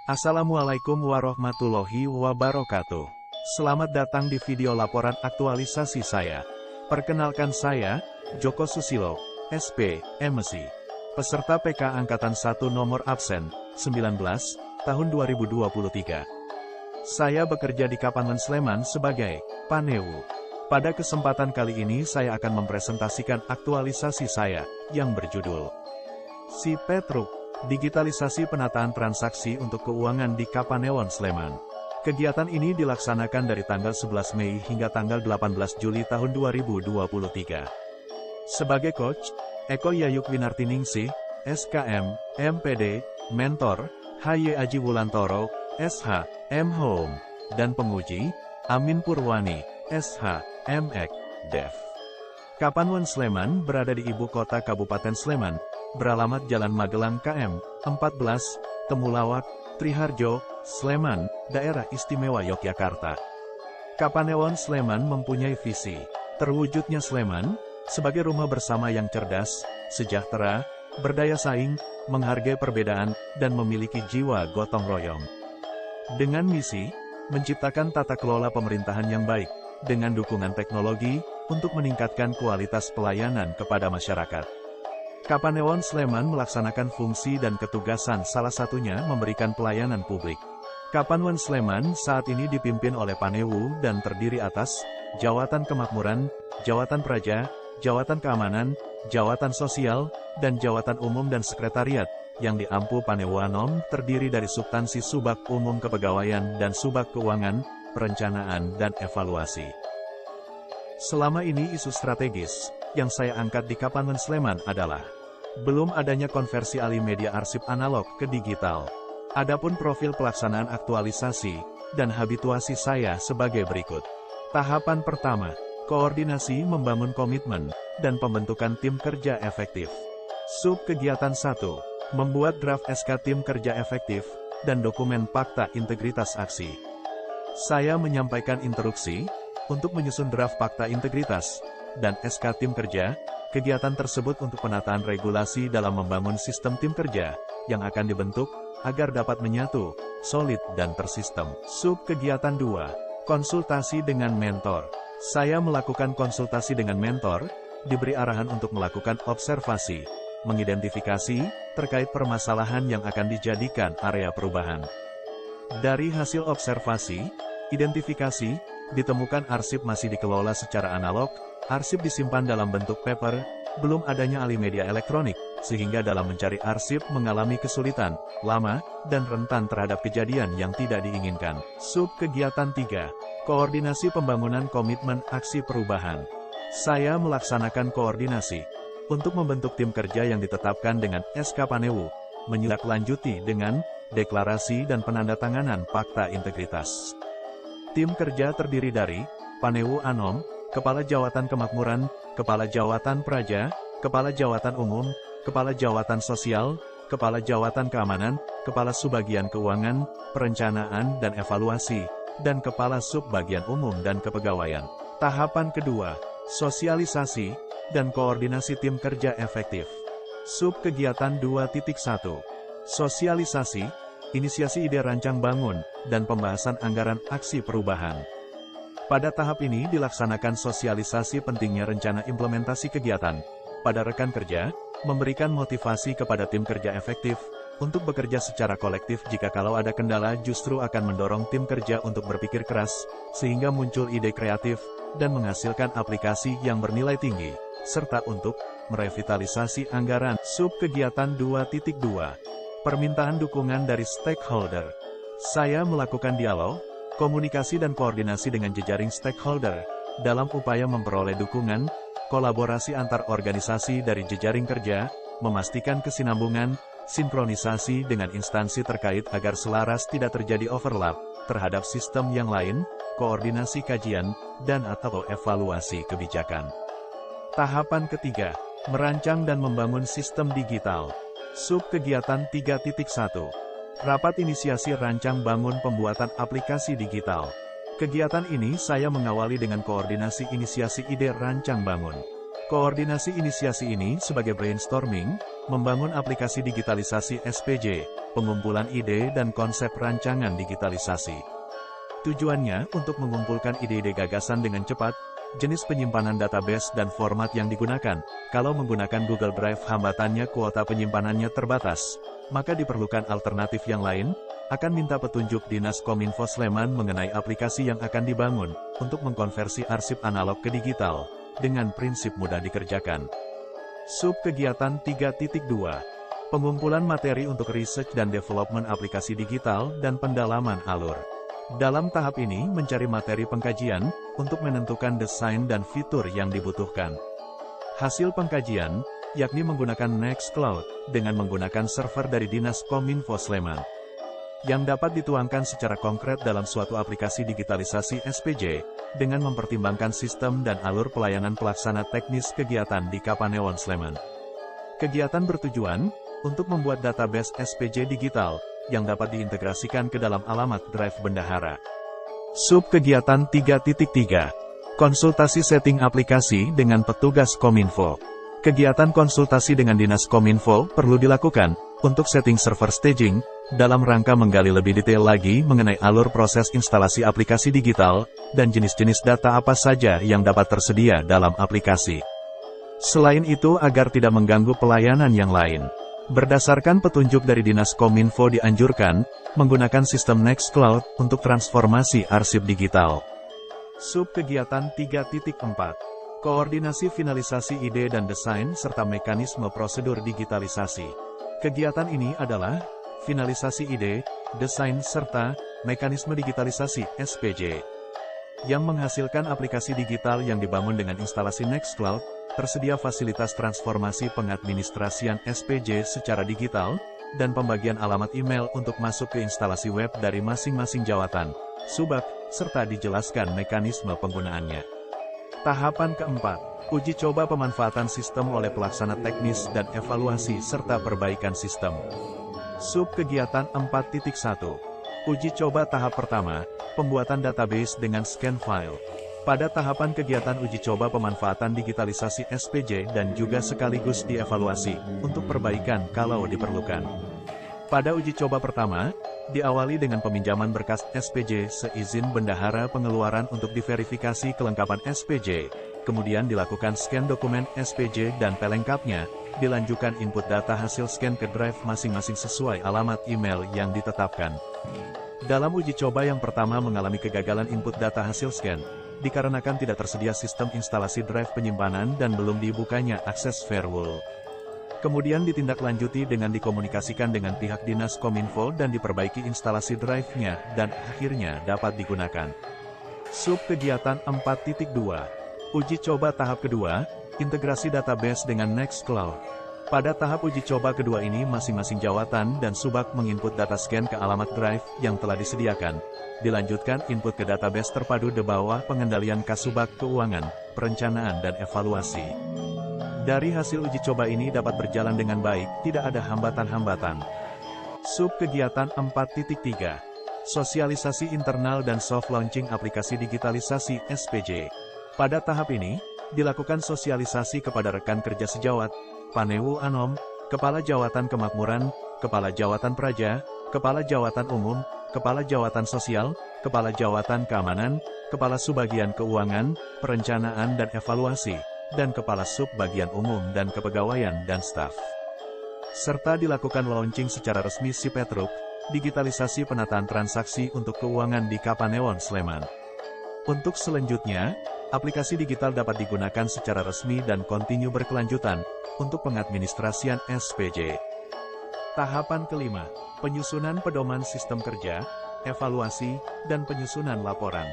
Assalamualaikum warahmatullahi wabarakatuh. Selamat datang di video laporan aktualisasi saya. Perkenalkan saya, Joko Susilo, SP, MSI. Peserta PK Angkatan 1 nomor absen, 19, tahun 2023. Saya bekerja di Kapanwen Sleman sebagai Panewu. Pada kesempatan kali ini saya akan mempresentasikan aktualisasi saya, yang berjudul Si Petruk. Digitalisasi penataan transaksi untuk keuangan di Kapanewon Sleman. Kegiatan ini dilaksanakan dari tanggal 11 Mei hingga tanggal 18 Juli tahun 2023. Sebagai coach, Eko Yayuk Winartiningsih, SKM, MPD, Mentor, HY Aji Wulantoro, SH, M Home, dan penguji, Amin Purwani, SH, MX, Dev. Kapanwen Sleman berada di ibu kota Kabupaten Sleman, beralamat Jalan Magelang KM 14, Temulawak, Triharjo, Sleman, Daerah Istimewa Yogyakarta. Kapanewon Sleman mempunyai visi terwujudnya Sleman sebagai rumah bersama yang cerdas, sejahtera, berdaya saing, menghargai perbedaan, dan memiliki jiwa gotong royong. Dengan misi menciptakan tata kelola pemerintahan yang baik dengan dukungan teknologi untuk meningkatkan kualitas pelayanan kepada masyarakat. Kapanewon Sleman melaksanakan fungsi dan ketugasan salah satunya memberikan pelayanan publik. Kapanwen Sleman saat ini dipimpin oleh Panewu dan terdiri atas Jawatan Kemakmuran, Jawatan Praja, Jawatan Keamanan, Jawatan Sosial, dan Jawatan Umum dan Sekretariat, yang diampu Panewu Anom terdiri dari substansi Subak Umum Kepegawaian dan Subak Keuangan, Perencanaan dan Evaluasi. Selama ini isu strategis yang saya angkat di Kapanwen Sleman adalah belum adanya konversi alih media arsip analog ke digital. Adapun profil pelaksanaan aktualisasi dan habituasi saya sebagai berikut. Tahapan pertama, koordinasi membangun komitmen dan pembentukan tim kerja efektif. Sub kegiatan 1, membuat draft SK tim kerja efektif dan dokumen fakta integritas aksi. Saya menyampaikan instruksi untuk menyusun draft fakta integritas dan SK tim kerja. Kegiatan tersebut untuk penataan regulasi dalam membangun sistem tim kerja yang akan dibentuk agar dapat menyatu, solid dan tersistem. Sub kegiatan 2, konsultasi dengan mentor. Saya melakukan konsultasi dengan mentor, diberi arahan untuk melakukan observasi, mengidentifikasi terkait permasalahan yang akan dijadikan area perubahan. Dari hasil observasi, identifikasi, ditemukan arsip masih dikelola secara analog, arsip disimpan dalam bentuk paper, belum adanya alih media elektronik, sehingga dalam mencari arsip mengalami kesulitan, lama, dan rentan terhadap kejadian yang tidak diinginkan. Sub kegiatan 3, koordinasi pembangunan komitmen aksi perubahan. Saya melaksanakan koordinasi untuk membentuk tim kerja yang ditetapkan dengan SK Panewu, menindaklanjuti dengan deklarasi dan penandatanganan fakta integritas. Tim kerja terdiri dari Panewu Anom, Kepala Jawatan Kemakmuran, Kepala Jawatan Praja, Kepala Jawatan Umum, Kepala Jawatan Sosial, Kepala Jawatan Keamanan, Kepala Subbagian Keuangan, Perencanaan dan Evaluasi, dan Kepala Subbagian Umum dan Kepegawaian. Tahapan kedua, sosialisasi dan koordinasi tim kerja efektif. Sub kegiatan 2.1, sosialisasi, inisiasi ide rancang bangun, dan pembahasan anggaran aksi perubahan. Pada tahap ini dilaksanakan sosialisasi pentingnya rencana implementasi kegiatan pada rekan kerja, memberikan motivasi kepada tim kerja efektif untuk bekerja secara kolektif jika kalau ada kendala justru akan mendorong tim kerja untuk berpikir keras, sehingga muncul ide kreatif dan menghasilkan aplikasi yang bernilai tinggi, serta untuk merevitalisasi anggaran. Sub kegiatan 2.2, permintaan dukungan dari stakeholder. Saya melakukan dialog, komunikasi dan koordinasi dengan jejaring stakeholder, dalam upaya memperoleh dukungan, kolaborasi antar organisasi dari jejaring kerja, memastikan kesinambungan, sinkronisasi dengan instansi terkait agar selaras tidak terjadi overlap, terhadap sistem yang lain, koordinasi kajian, dan atau evaluasi kebijakan. Tahapan ketiga, merancang dan membangun sistem digital. Sub kegiatan 3.1, rapat inisiasi rancang bangun pembuatan aplikasi digital. Kegiatan ini saya mengawali dengan koordinasi inisiasi ide rancang bangun. Koordinasi inisiasi ini sebagai brainstorming, Membangun aplikasi digitalisasi SPJ, pengumpulan ide dan konsep rancangan digitalisasi. Tujuannya untuk mengumpulkan ide-ide gagasan dengan cepat, jenis penyimpanan database dan format yang digunakan. Kalau menggunakan Google Drive hambatannya kuota penyimpanannya terbatas, maka diperlukan alternatif yang lain. Akan minta petunjuk Dinas Kominfo Sleman mengenai aplikasi yang akan dibangun, untuk mengkonversi arsip analog ke digital, dengan prinsip mudah dikerjakan. Sub kegiatan 3.2. Pengumpulan materi untuk research dan development aplikasi digital dan pendalaman alur. Dalam tahap ini mencari materi pengkajian, untuk menentukan desain dan fitur yang dibutuhkan. Hasil pengkajian, yakni menggunakan Nextcloud, dengan menggunakan server dari Dinas Kominfo Sleman. Yang dapat dituangkan secara konkret dalam suatu aplikasi digitalisasi SPJ, dengan mempertimbangkan sistem dan alur pelayanan pelaksana teknis kegiatan di Kapanewon Sleman. Kegiatan bertujuan, untuk membuat database SPJ digital, yang dapat diintegrasikan ke dalam alamat Drive Bendahara. Sub kegiatan 3.3. Konsultasi setting aplikasi dengan petugas Kominfo. Kegiatan konsultasi dengan Dinas Kominfo perlu dilakukan, untuk setting server staging, dalam rangka menggali lebih detail lagi mengenai alur proses instalasi aplikasi digital, dan jenis-jenis data apa saja yang dapat tersedia dalam aplikasi. Selain itu agar tidak mengganggu pelayanan yang lain. Berdasarkan petunjuk dari Dinas Kominfo dianjurkan, menggunakan sistem Nextcloud untuk transformasi arsip digital. Sub kegiatan 3.4. Koordinasi finalisasi ide dan desain serta mekanisme prosedur digitalisasi. Kegiatan ini adalah finalisasi ide, desain serta mekanisme digitalisasi SPJ. Yang menghasilkan aplikasi digital yang dibangun dengan instalasi Nextcloud, tersedia fasilitas transformasi pengadministrasian SPJ secara digital, dan pembagian alamat email untuk masuk ke instalasi web dari masing-masing jawatan, subak, serta dijelaskan mekanisme penggunaannya. Tahapan keempat, uji coba pemanfaatan sistem oleh pelaksana teknis dan evaluasi serta perbaikan sistem. Sub kegiatan 4.1. Uji coba tahap pertama, pembuatan database dengan scan file. Pada tahapan kegiatan uji coba pemanfaatan digitalisasi SPJ dan juga sekaligus dievaluasi, untuk perbaikan kalau diperlukan. Pada uji coba pertama, diawali dengan peminjaman berkas SPJ seizin bendahara pengeluaran untuk diverifikasi kelengkapan SPJ, kemudian dilakukan scan dokumen SPJ dan pelengkapnya, dilanjutkan input data hasil scan ke drive masing-masing sesuai alamat email yang ditetapkan. Dalam uji coba yang pertama mengalami kegagalan input data hasil scan, dikarenakan tidak tersedia sistem instalasi drive penyimpanan dan belum dibukanya akses firewall. Kemudian ditindaklanjuti dengan dikomunikasikan dengan pihak Dinas Kominfo dan diperbaiki instalasi drive-nya, dan akhirnya dapat digunakan. Sub kegiatan 4.2. Uji coba tahap kedua, integrasi database dengan Nextcloud. Pada tahap uji coba kedua ini masing-masing jawatan dan subak menginput data scan ke alamat drive yang telah disediakan. Dilanjutkan input ke database terpadu di bawah pengendalian Kasubag Keuangan, Perencanaan dan Evaluasi. Dari hasil uji coba ini dapat berjalan dengan baik, tidak ada hambatan-hambatan. Sub kegiatan 4.3. Sosialisasi internal dan soft launching aplikasi digitalisasi SPJ. Pada tahap ini, dilakukan sosialisasi kepada rekan kerja sejawat, Panewu Anom, Kepala Jawatan Kemakmuran, Kepala Jawatan Praja, Kepala Jawatan Umum, Kepala Jawatan Sosial, Kepala Jawatan Keamanan, Kepala Subbagian Keuangan, Perencanaan dan Evaluasi, dan Kepala Sub Bagian Umum dan Kepegawaian dan Staf. Serta dilakukan launching secara resmi Sipetruk, digitalisasi penataan transaksi untuk keuangan di Kapanewon Sleman. Untuk selanjutnya, aplikasi digital dapat digunakan secara resmi dan kontinu berkelanjutan, untuk pengadministrasian SPJ. Tahapan kelima, penyusunan pedoman sistem kerja, evaluasi, dan penyusunan laporan.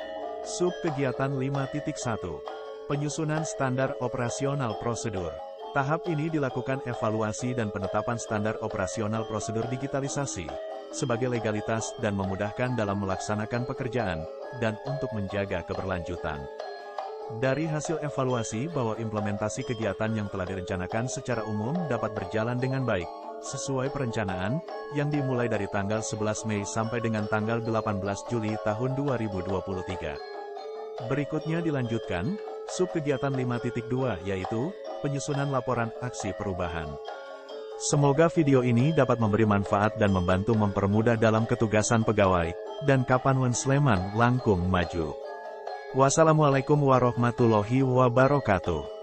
Sub kegiatan 5.1. Penyusunan standar operasional prosedur. Tahap ini dilakukan evaluasi dan penetapan standar operasional prosedur digitalisasi, sebagai legalitas dan memudahkan dalam melaksanakan pekerjaan, dan untuk menjaga keberlanjutan. Dari hasil evaluasi bahwa implementasi kegiatan yang telah direncanakan secara umum dapat berjalan dengan baik, sesuai perencanaan, yang dimulai dari tanggal 11 Mei sampai dengan tanggal 18 Juli tahun 2023. Berikutnya dilanjutkan, sub kegiatan 5.2 yaitu, penyusunan laporan aksi perubahan. Semoga video ini dapat memberi manfaat dan membantu mempermudah dalam ketugasan pegawai, dan Kapanwen Sleman langkung maju. Wassalamualaikum warahmatullahi wabarakatuh.